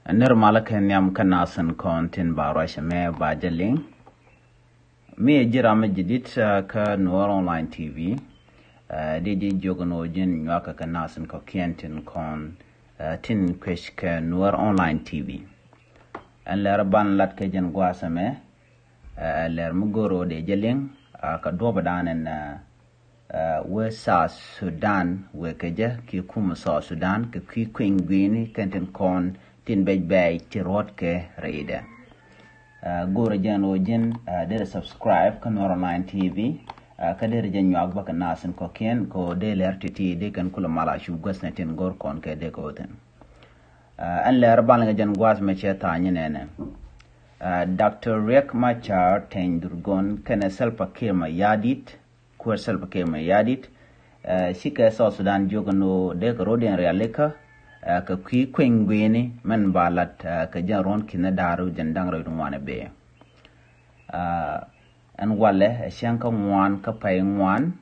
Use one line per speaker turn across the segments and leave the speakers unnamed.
Nirmala kenyam kanasan kontin barasha me bajaling. Me jirama jidit ka Nuer online TV. Didi jogono jin nyaka kanasan ko kientin kon tin kwesh ka Nuer online TV. An ler ban lat ke jen gwasa me ler mugoro de jeling ka dobadanen we sa Sudan we keja ki kuma sa Sudan ke ki kuëny kenten kon tin bay ti rot ke reida goro jano jin de subscribe kan online TV ka de jen nyag baka nasen ko ken ko de lertiti de kan kula mala shu gosna tin gor kon ke de ko ten an ler ban ga jen gwas me cheta nyene Dr. Riek machar ten durgon kana selpa ke mayardit selpa ke mayardit shika sa Sudan jogano de roden rialɛ ka ki kuëny men balat ka jaron kina daru jandang ro wana be an wale shanka ngwan ka pay ngwan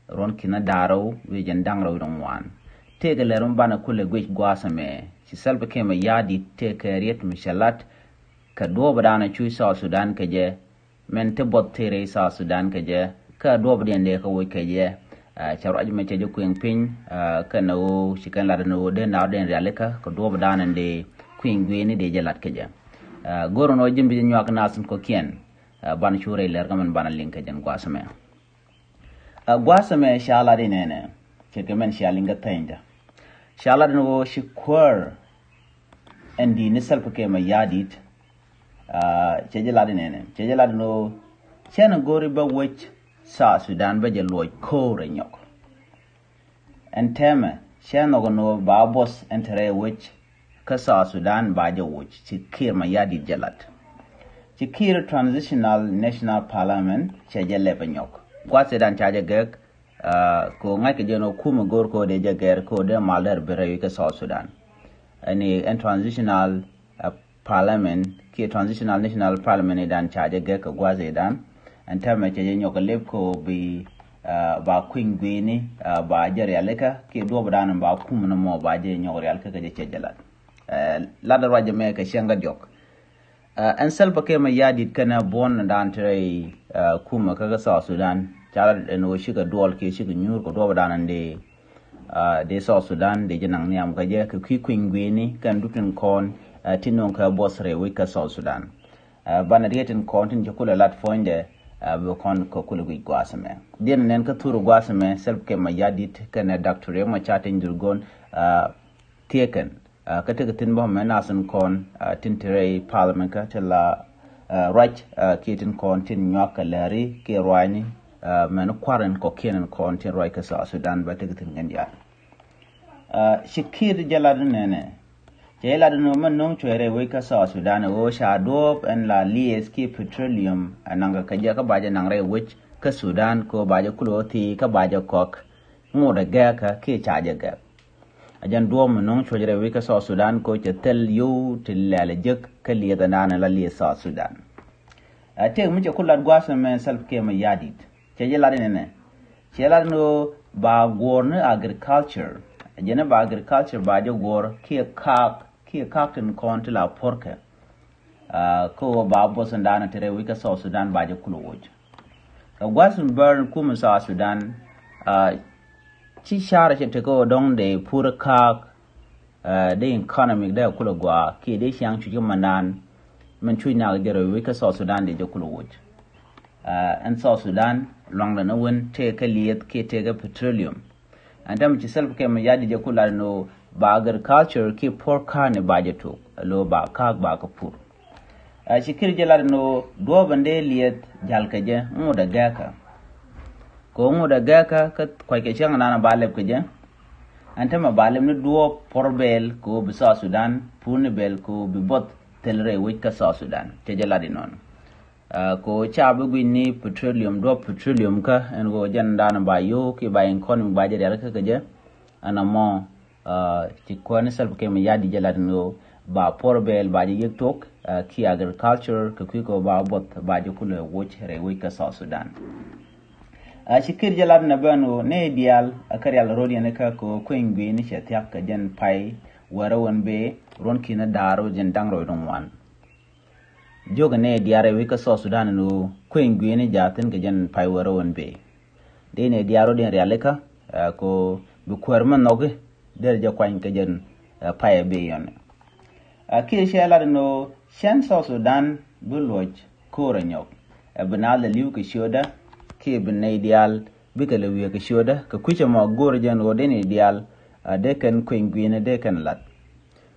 ron kina daru we jandang ro wan tegale ron bana kule gwech gwasa me si selpa ke mayardit te kariet mishalat ka do badana chui sa Sudan ka je men te bot tere sa Sudan ka je ka do badende ka wo ka je charo ajme che kuëny pin ka no shikan la no de na den rialɛ ka do badana de kuëny de jalat ka je goro no jimbi nyak nasun ko kien ban chure ler gaman ban link ka jen gwasame gwasame shala de nene che kemen shalinga tenda shala no shikwar andi ni selpa ke mayardit chejelad no chena gori ba wech sa Sudan ba je loy kore nyok enteme chena no ba boss entere wech ka sa Sudan ba je wech ci kiir mayardit jalat ci kiir transitional national parliament chejele ba nyok gwase dan chaje gek ko ngai ke jeno kuma gor ko de jager ko de maler bere ka sa Sudan ani en transitional parliament ki transitional national parliament dan chaje ge ka gwaze dan antama chaje nyoka lep ko bi ba kuëny ba jere aleka ki do badan ba kumna mo ba je nyori alka ka je chejalat la da waje me ka shenga jok an selpa ke mayardit kana bon dan tre kuma ka sa Sudan chara no shiga dol ke shiga nyur ko do badan de sa Sudan de jenang niam ka je ka kuëny kan dutun kon tinon ka bosre wika South Sudan bana dieten kontin jokula lat fonde be kon ko kula wi gwasame den nen ka turu gwasame self ke mayardit kana Dr. Riek machar ten durgon teken ka tege tin bo menasen kon tintere parliament ka tela right kitin kon tin nyoka lari ke roani men kwaren ko kenen kon tin right ka South Sudan ba tege tin gandia shikir jalad nene Jela no man nong chere we ka sa Sudan o sha dop en la lies ki petroleum ananga ka ja ka baje nang re wich ka Sudan ko baje kuloti ka baje kok ngoda ga ka ki chaje ga ajan do man nong chere we ka sa Sudan ko che tel yu til la jiök ka li da nana la li sa Sudan ate mu che kulat gwasa men self ke mayardit che jela ne jela no ba gorne agriculture jena ba agriculture ba de gor ki kakten konti la porke ko ba bosan dana tere wika sa Sudan ba je kulo woj ka gwasun burn kuma sa Sudan ci shara ce te ko don de pura kak de economic da kulo gwa ki de shang chu manan men chu na gere wika sa Sudan de je kulo woj an sa Sudan long na won te ka liet ke te ga petroleum andam ci self ke mayardit je kula no ba agriculture ki porka ne bajeto lo ba ka ba ka pur shikir jelar no do bande liet jalkaje ngoda gaka ko ngoda gaka ka kwake changa na baleb kaje antama balem no do porbel ko bisa Sudan pune bel ko bi bot telre wit ka sa Sudan te jeladi non ko chabu gwini petroleum do petroleum ka en go janda na ba yo ki ba en kon ba je ka kaje anamo ti kone self ke mayardit jalad no ba porbel ba je yektok ki agriculture ka ko ba bot ba je kula woch re wi ka South Sudan shikir jalad na bano ne dial akaryal rodi ne ka ko kuëny ni chetiak ka jen pai warawon be ron kina daro jen dangro dong wan joga ne diare wi ka so Sudan no kuëny gwini jatin ke jen pai waro won be de ne diaro den rialɛ ko bu kwerman noge der ja kwany ke jen pai be yon ki shela no shan so Sudan buloj kora nyok banal liu ke shoda ke ben ideal bikale wi ke shoda ka kuche mo gor jen o den ideal de kan kuëny gwini de kan lat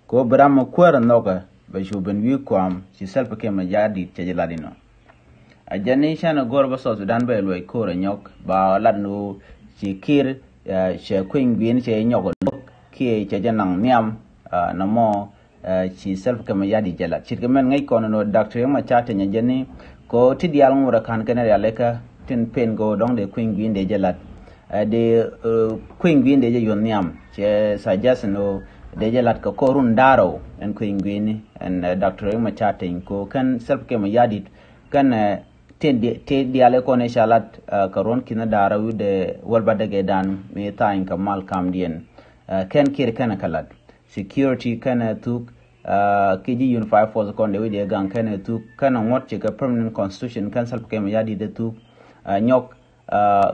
ko bram kwera noga ba shuben wi kwam si selpa ke mayardit che ladino ajani shana gor ba so Sudan ba loy kora nyok ba ladno si kiir she kuëny gwini che nyok ke che janang niam na mo si selpa ke mayardit jala chitkemen ngai kono no doctor machar te nyajeni ko tidial ngura kan kene rialɛ tin pen go dong de kuëny gwini de jalat de kuëny gwini de yon niam che suggest no de jalat ka korun daro en kuëny gwini en Dr. Machar ko kan self ke mayardit kan te diale ko ne shalat karon kina daro de walba de dan me tain ka mal kam dien ken kir kan kalat security kan tuk kiji unified force kon de de gang kan tuk kan ngot che ka permanent constitution kan self ke mayardit de tuk nyok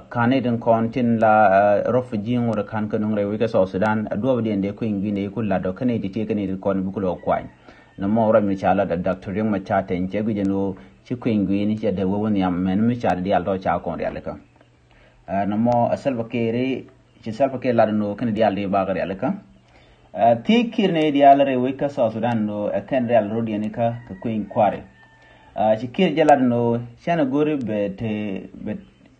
kaneden kontin la refugee ngora kan kanung rewe ka so Sudan do de de kuëny gwini ku la do kanedi te kanedi kon bu ko kwany na mo ra mi chala da Dr. Machar ten che gujeno ci kuëny gwini che de wo ni am men mi chala di aldo cha kon rialɛ na mo asalba kere ci salba ke la no kanedi alde ba ga rialɛ ti kirne di alre we ka so Sudan no kan real rodi ne ka kuëny kware ci kir jala no shana gori bet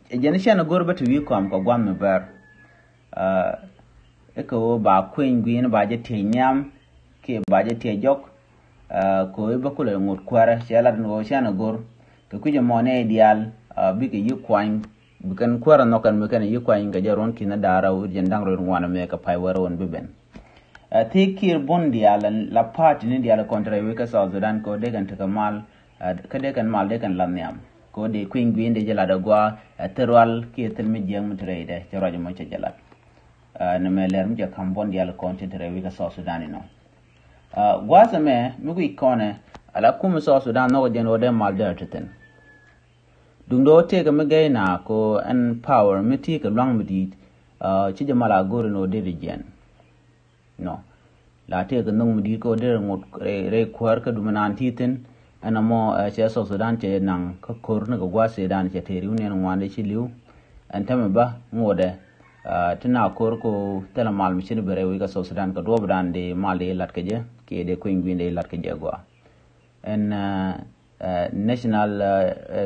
jeni shana gori bet wi kwam ko gwam ber eko ba kuëny gwini ba je te nyam ke ba je te jok ko iba kula ngut kwara shela no shana gor ke kuje mone ideal bi ke yikwany bukan kwara no kan me kan yikwany ga jaron kina dara u jendang ro ngwana me ka pai waro on biben te kir bon dial la party ni dial kontra we ka South Sudan ko de kan ta mal ka de kan mal de kan lamniam ko de kuëny gwini de jala da gwa terwal ke telmi jeng mutrede jarajo mo che jala na me ler mi ja kan bon dial kontra we ka South Sudan no gwaza me mugui kone ala kuma so Sudan no den ode mal derten dundo te ga mege na ko an power miti ka long midit ci jamala gori no de gen no la te ga nung midit ko de ngot re kwar ka dumanan titin ana mo ci so Sudan te nan ka kor na ga gwase dan ce te riune no wande ci liu an tame ba ngode tina kor ko tela mal mi ci bere wi ga so Sudan ka do dan de mal de lat ka je ke de kuëny gwini lat ke jagwa en national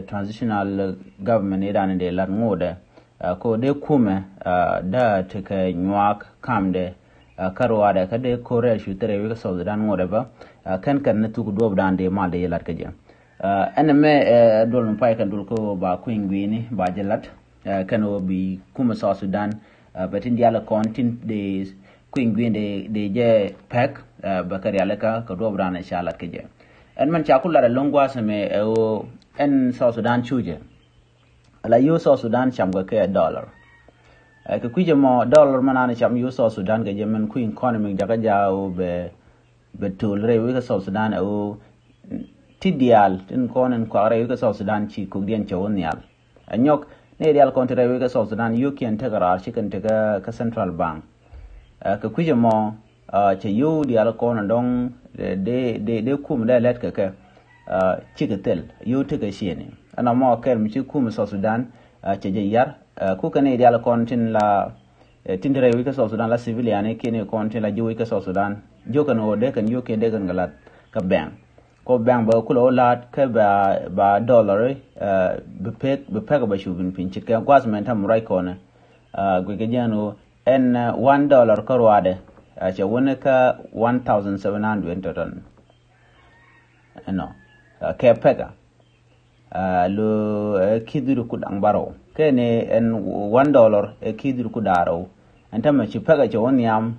transitional government iran de lat ngode ko de kume da te ka nyak kamde karwa da ka de kore shutere wi ka so Sudan ngode ba kan na tu do dan de mal de lat ke je en me dol pai kan dol ko ba kuëny gwini ba jelat kan obi kuma so Sudan batin diala kontin de kuëny gwini de je pack bakari alaka ka do brana inshallah ke je en man cha kula longwa same o en South Sudan chuje ala yo South Sudan cham ga ke dollar ka kuje mo dollar manana cham yo South Sudan ga je men ku economic daga jao be tolre wi ka South Sudan o tidial tin konen ko are wi ka South Sudan chi ku dien chawonial anyok ne real kontre wi ka South Sudan yo kien tagara chi kan taga ka central bank ka kuje mo che yu di ala kona dong de kum da let ka chigatel yu te ga shene ana mo ker mi chi kum South Sudan che je yar ku kane di ala kon tin la tindere wi ka South Sudan la civilian ke ne kon tin la ju wi ka South Sudan jo kan o de kan yu ke de kan galat ka bang ko bang ba ku lo lat ka ba dollar be pek ba shubin pin chit ka kwasmen tam rai kona gwe ke jano en $1 karwade che wona ka 1700 total no ke pega lo kiduru ku dang baro ke ne en $1 kiduru ku daro antama chi pega che woni am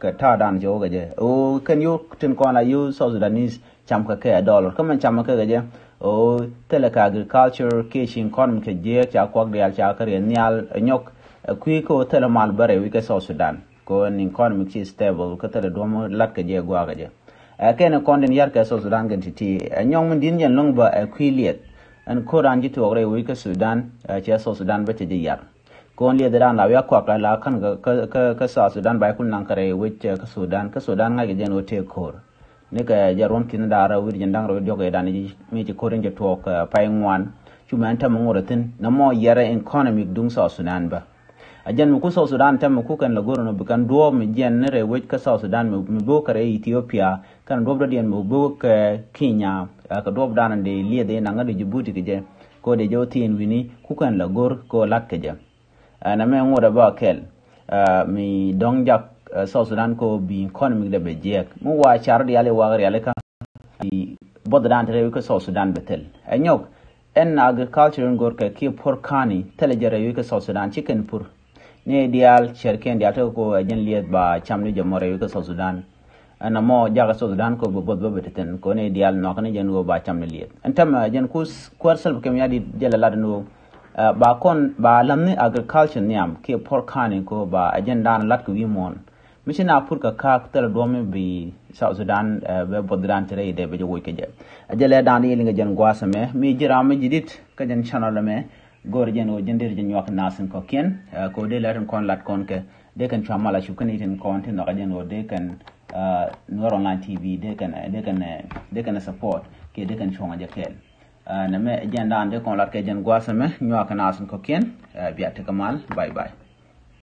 ka ta dan jo gaje o kan yo tin ko la yo South Sudanese cham ka ke dollar kaman cham ka gaje o teleka agriculture ke shin kon ke je cha ko real cha ka real nyok kui ko tele mal bare wi ka South Sudan ko ni economic is stable ko tele do mo lat ka je gwa gaje kene konden yar ka so Sudan gentiti nyong mun din yen long ba kwiliet an koran jitu ogre wi ka Sudan che so Sudan ba te yar kon le dan la ya kwa la kan ka sa Sudan ba kun nan kare wi ka Sudan nga gen o te kor ne ka jaron tin dara wir jendang ro joge dan ji mi ci koren je tok pay ngwan chuma anta mo ngoratin na mo yara economic dung so Sudan ba ajan mu ku so Sudan tam ku kan la goro no bukan do mi jen ne re wi ka so Sudan mi bo kare Ethiopia kan do dien mu bo ka Kenya ka do dan de liye de na ngade Djibouti ke je ko de jotin wini ku kan la gor ko lat ke je na me ngora ba kel mi dong jak so Sudan ko bi economic de be jiök mu wa char rialɛ wa rialɛ ka bod dan re ko so Sudan betel anyok en agriculture ngor ka ki porkani tele jere yu ko so Sudan chicken pur ne dial cherken dia to ko jen liet ba chamni jomore yu ko so Sudan ana mo jaga so Sudan ko bod beteten ko ne dial no kan jen go ba chamni liet entam jen kus kwarsel kem yadi jela ladno ba kon ba lamni agriculture niam ki porkani ko ba agenda lat ko wi mon mishina pur ka tel dome bi South Sudan be bodran tere de be jowo keje ajele dan yi nga jen gwasame mi jirama jidit ka jen channel me gor jen o jendir jen yok nasin ko ken ko de latin kon lat kon ke de kan chamala shukani tin content no jen o de kan Nuer online TV de kan support ke de kan chonga jakel na me jen dan de kon lat ke jen gwasame nyak nasin ko ken biate kamal bye bye